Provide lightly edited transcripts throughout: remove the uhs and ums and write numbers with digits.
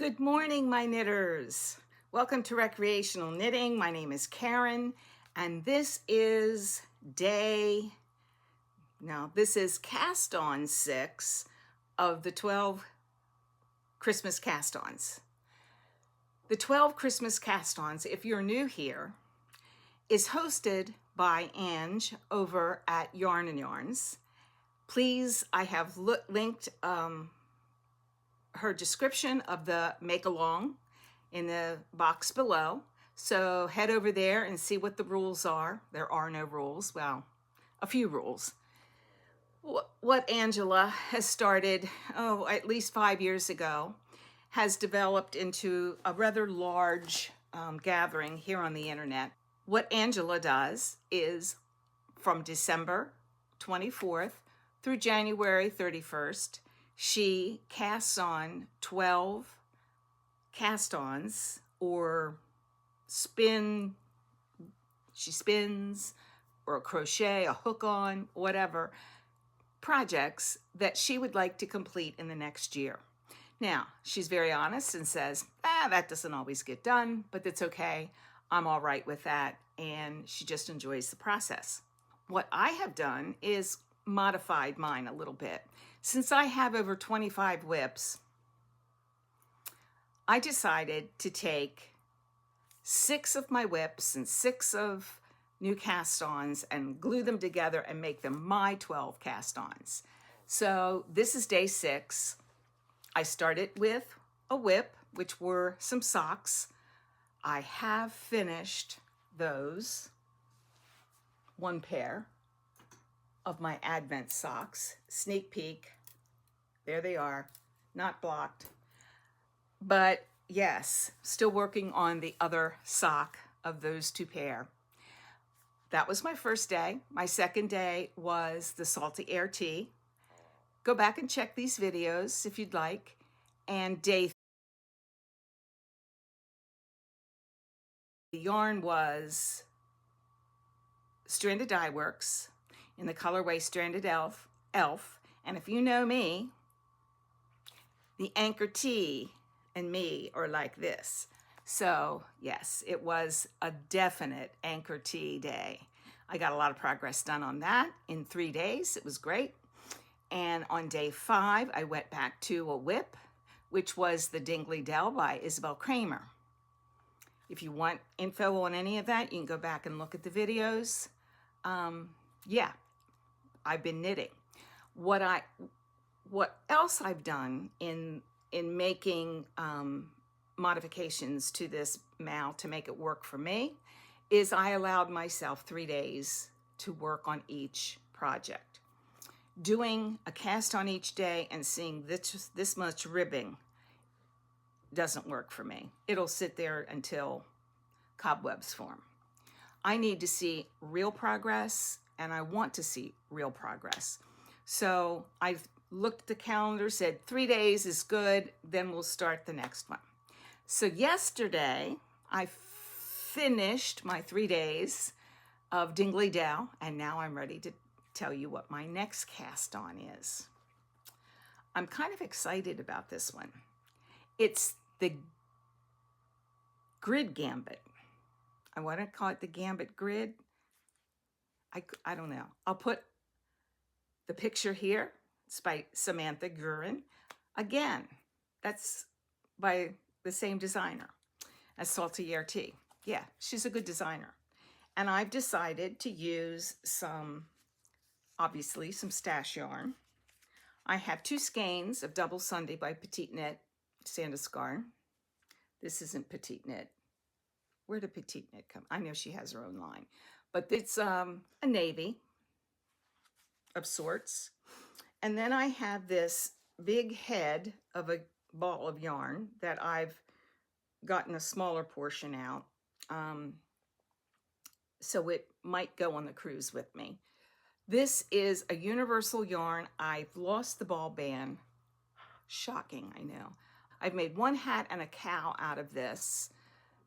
Good morning, my knitters. Welcome to Recreational Knitting. My name is Karen, and this is cast on 6 of the 12 Christmas cast-ons. The 12 Christmas cast-ons, if you're new here, is hosted by Ange over at YarnNYarns. Please, I have linked her description of the make-along in the box below. So head over there and see what the rules are. There are no rules. Well, a few rules. What Angela has started, at least 5 years ago, has developed into a rather large gathering here on the internet. What Angela does is from December 24th through January 31st, she casts on 12 cast-ons or she spins or a crochet, a hook-on, whatever, projects that she would like to complete in the next year. Now, she's very honest and says, that doesn't always get done, but that's okay. I'm all right with that, and she just enjoys the process. What I have done is modified mine a little bit. Since I have over 25 whips, I decided to take 6 of my whips and 6 of new cast-ons and glue them together and make them my 12 cast-ons. So this is day 6. I started with a whip, which were some socks. I have finished those, one pair of my Advent socks. Sneak peek, there they are, not blocked. But yes, still working on the other sock of those 2 pair. That was my first day. My second day was the salty air tea. Go back and check these videos if you'd like. And day 3, the yarn was Stranded Dye Works in the colorway Stranded Elf. And if you know me, the Anker tea and me are like this. So yes, it was a definite Anker tea day. I got a lot of progress done on that in 3 days. It was great. And on day 5, I went back to a whip, which was the Dingley Dell by Isabelle Kramer. If you want info on any of that, you can go back and look at the videos. Yeah, I've been knitting. What else I've done in making modifications to this mal to make it work for me is I allowed myself 3 days to work on each project. Doing a cast on each day and seeing this much ribbing doesn't work for me. It'll sit there until cobwebs form. I need to see real progress, and I want to see real progress. So I've looked at the calendar, said 3 days is good, then we'll start the next one. So yesterday, I finished my 3 days of Dingley Dell, and now I'm ready to tell you what my next cast on is. I'm kind of excited about this one. It's the Grid Gambit. I want to call it the Gambit Grid. I don't know. I'll put the picture here. It's by Samantha Gurin. Again, that's by the same designer as Salty Air Tea. Yeah, she's a good designer. And I've decided to use obviously some stash yarn. I have 2 skeins of Double Sunday by Petite Knit Sanduskarn. This isn't Petite Knit. Where did Petite Knit come? I know she has her own line, but it's a navy of sorts. And then I have this big head of a ball of yarn that I've gotten a smaller portion out. So it might go on the cruise with me. This is a universal yarn. I've lost the ball band. Shocking, I know. I've made 1 hat and a cow out of this,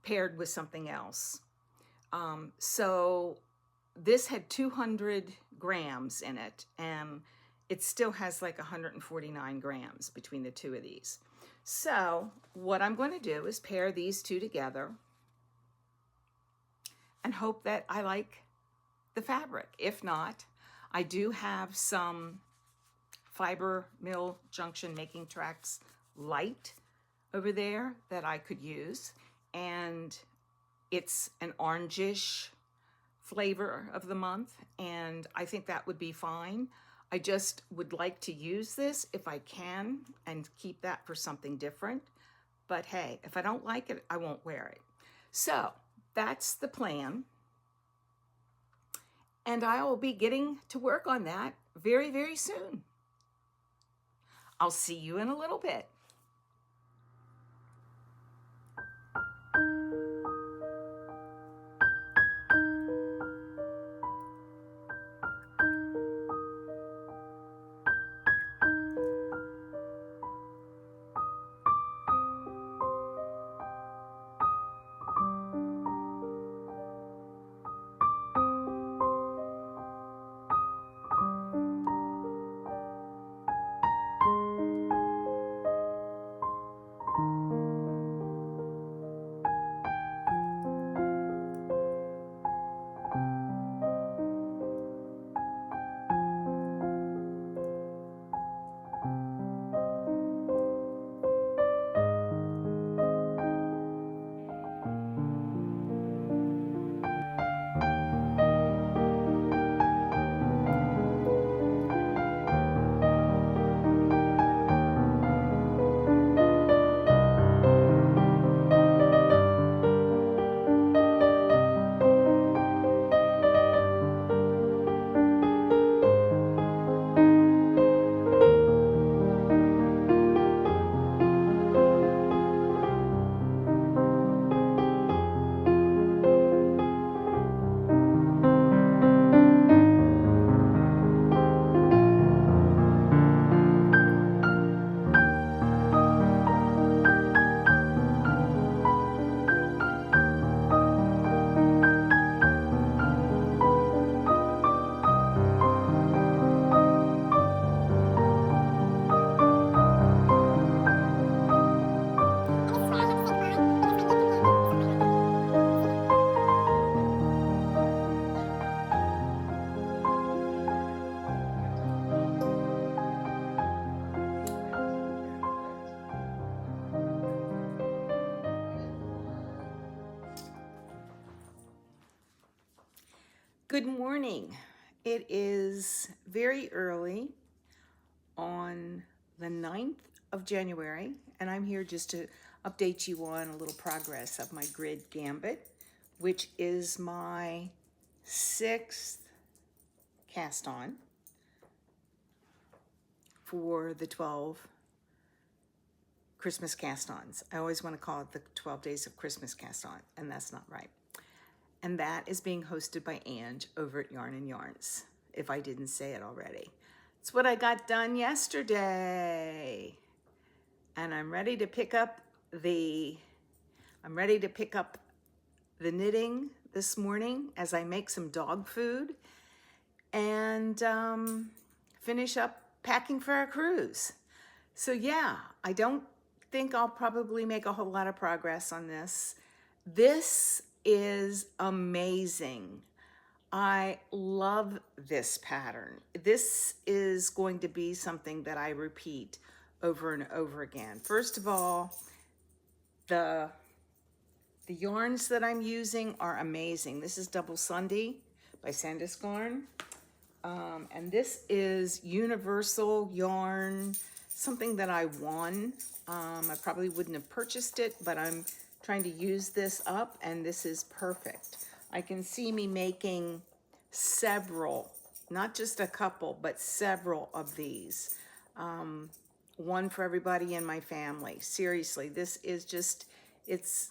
paired with something else. So this had 200 grams in it, and it still has like 149 grams between the 2 of these. So what I'm going to do is pair these two together and hope that I like the fabric. If not, I do have some fiber mill junction making tracks light over there that I could use, and it's an orangish flavor of the month, and I think that would be fine. I just would like to use this if I can and keep that for something different. But hey, if I don't like it, I won't wear it. So that's the plan. And I will be getting to work on that very, very soon. I'll see you in a little bit. Good morning. It is very early on the 9th of January, and I'm here just to update you on a little progress of my grid Gambit, which is my 6th cast on for the 12 Christmas cast-ons. I always want to call it the 12 days of Christmas cast-on, and that's not right. And that is being hosted by Ange over at YarnNYarns, if I didn't say it already. It's what I got done yesterday. And I'm ready to pick up the knitting this morning as I make some dog food and finish up packing for our cruise. So yeah, I don't think I'll probably make a whole lot of progress on this. This is amazing. I love this pattern. This is going to be something that I repeat over and over again. First of all, the yarns that I'm using are amazing. This is Double Sunday by Sandisgarn. And this is universal yarn, something that I won. I probably wouldn't have purchased it, but I'm trying to use this up, and this is perfect. I can see me making several, not just a couple, but several of these. One for everybody in my family. Seriously, this is just, it's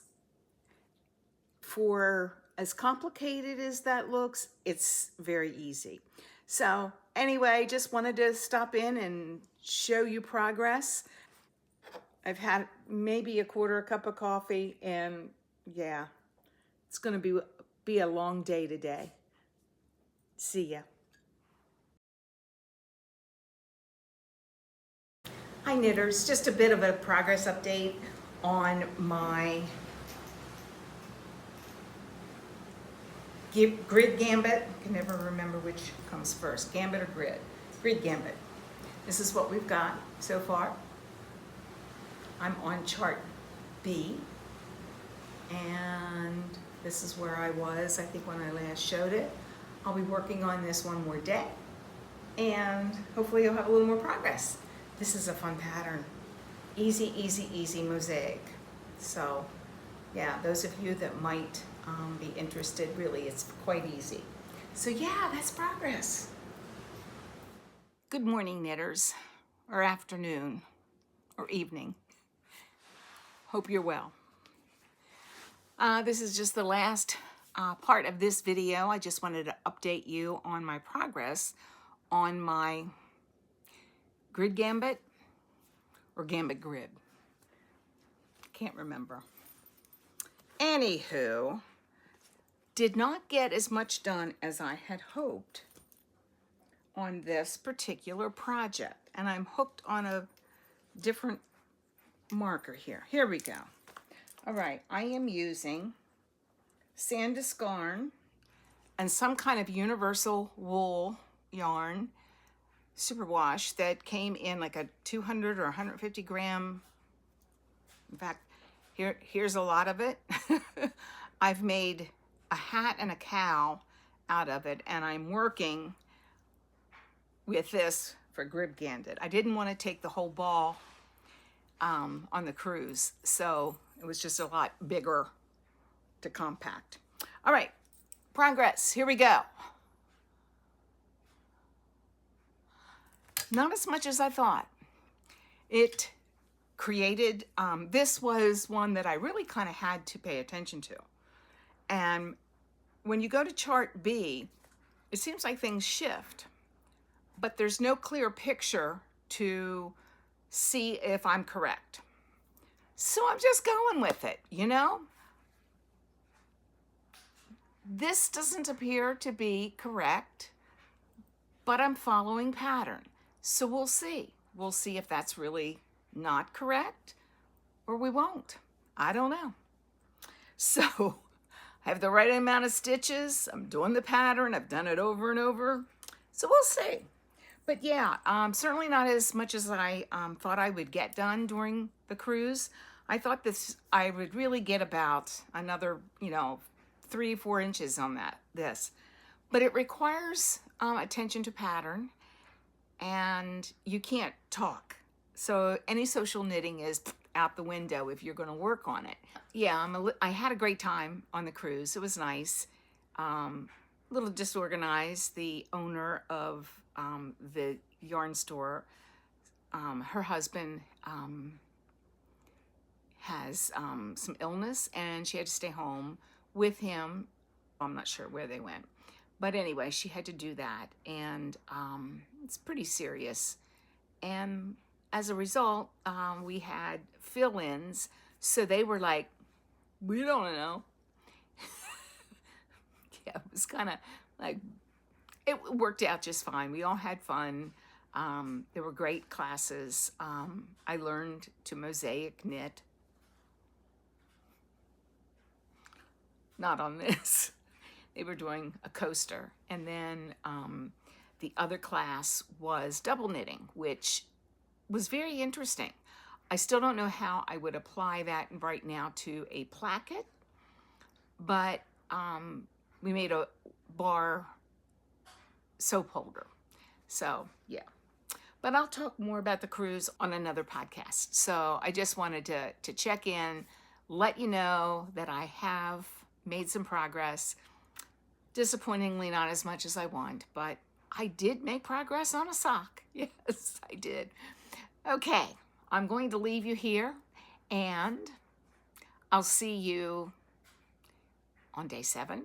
for as complicated as that looks, it's very easy. So anyway, just wanted to stop in and show you progress. I've had maybe a quarter cup of coffee, and yeah, it's gonna be a long day today. See ya. Hi knitters, just a bit of a progress update on my grid gambit. I can never remember which comes first, gambit or grid. Grid gambit. This is what we've got so far. I'm on chart B, and this is where I was, I think, when I last showed it. I'll be working on this one more day, and hopefully you'll have a little more progress. This is a fun pattern. Easy, easy, easy mosaic. So yeah, those of you that might be interested, really, it's quite easy. So yeah, that's progress. Good morning, knitters, or afternoon, or evening. Hope you're well. This is just the last part of this video. I just wanted to update you on my progress on my grid gambit or gambit grid. Can't remember. Anywho, did not get as much done as I had hoped on this particular project. And I'm hooked on a different marker here. Here we go. All right, I am using Sandiscarn and some kind of universal wool yarn superwash that came in like a 200 or 150 gram. In fact, here's a lot of it. I've made a hat and a cow out of it, and I'm working with this for grid gambit. I didn't want to take the whole ball on the cruise, so it was just a lot bigger to compact. All right, progress, here we go. Not as much as I thought. It created, this was one that I really kind of had to pay attention to. And when you go to chart B, it seems like things shift, but there's no clear picture to see if I'm correct. So I'm just going with it, you know? This doesn't appear to be correct, but I'm following pattern. So we'll see. We'll see if that's really not correct or we won't. I don't know. So I have the right amount of stitches. I'm doing the pattern. I've done it over and over. So we'll see. But yeah, certainly not as much as I thought I would get done during the cruise. I thought I would really get about another, 3-4 inches on this. But it requires attention to pattern, and you can't talk. So any social knitting is out the window if you're going to work on it. Yeah, I had a great time on the cruise. It was nice. A little disorganized. The owner of the yarn store, her husband has some illness, and she had to stay home with him. I'm not sure where they went, but anyway, she had to do that, and it's pretty serious. And as a result, we had fill-ins, so they were like, we don't know. Yeah, it was kind of like, it worked out just fine. We all had fun. There were great classes. I learned to mosaic knit. Not on this. They were doing a coaster. And then the other class was double knitting, which was very interesting. I still don't know how I would apply that right now to a placket, but we made a bar soap holder. So yeah, but I'll talk more about the cruise on another podcast. So I just wanted to check in, let you know that I have made some progress. Disappointingly, not as much as I want, but I did make progress on a sock. Yes, I did. Okay, I'm going to leave you here, and I'll see you on day 7